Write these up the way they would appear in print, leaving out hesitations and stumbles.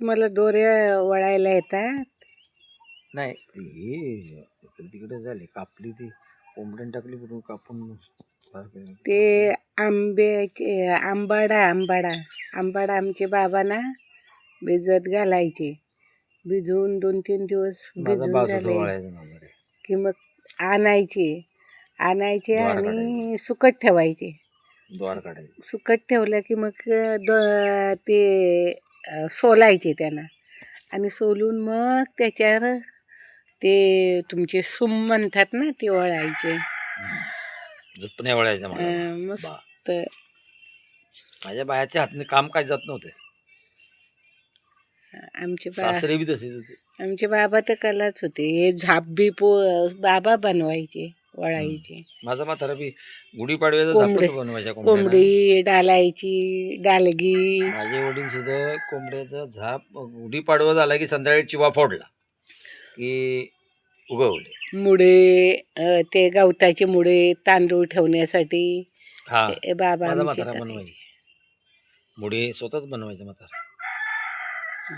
तुम्हाला दोऱ्या वळायला येतात? नाही हे इकडे तिकडे झाले कापली ती कोंबड्यान टाकली कुठून कापून ते आंब्याचे आंबाडा आमचे बाबा ना भिजत घालायचे. भिजवून 2-3 दिवस माझा भिजून बास होतो झाले वळायचं वगैरे की मग आणायचे द्वार आणि सुकत ठेवायचे. द्वार काढायचं सुकत ठेवलं की मग ते सोलायचे त्यांना आणि सोलून मग त्याच्यावर ते तुमचे सूम म्हणतात ना ते वळायचे. जुपण्या वळायचं मला मस्त. माझ्या बायाच्या हातने काम काय जात नव्हते. सासरे बी तसेच होते. आमचे बाबा तर कलाच होते. हे झाप बी बाबा बनवायचे वळायचे. माझा म्हातारा बी गुढीपाडव्याचा झापच बनवायच्या कोंबडी डालायची डालगी. माझे वडील सुद्धा कोंबड्याचा झाप गुढीपाडवा झाला की संध्याकाळी चिवा फोडला की उगवले मुडे ते गवताचे मुडे तांदूळ ठेवण्यासाठी हा बाबा माझा आमचे म्हातारा बनवायचे. मुडे स्वतःच बनवायचे म्हातारा.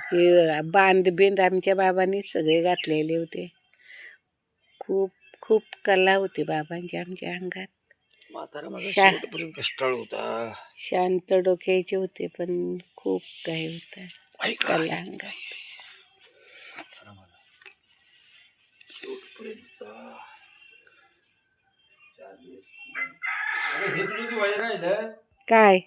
हे बांध आमच्या बाबांनी सगळे घातलेले होते. खूप खूप कला होती बाबांची आमच्या अंगात. कष्टाळू होता. शांत डोक्याचे होते पण खूप काही होता कला अंगात. काय?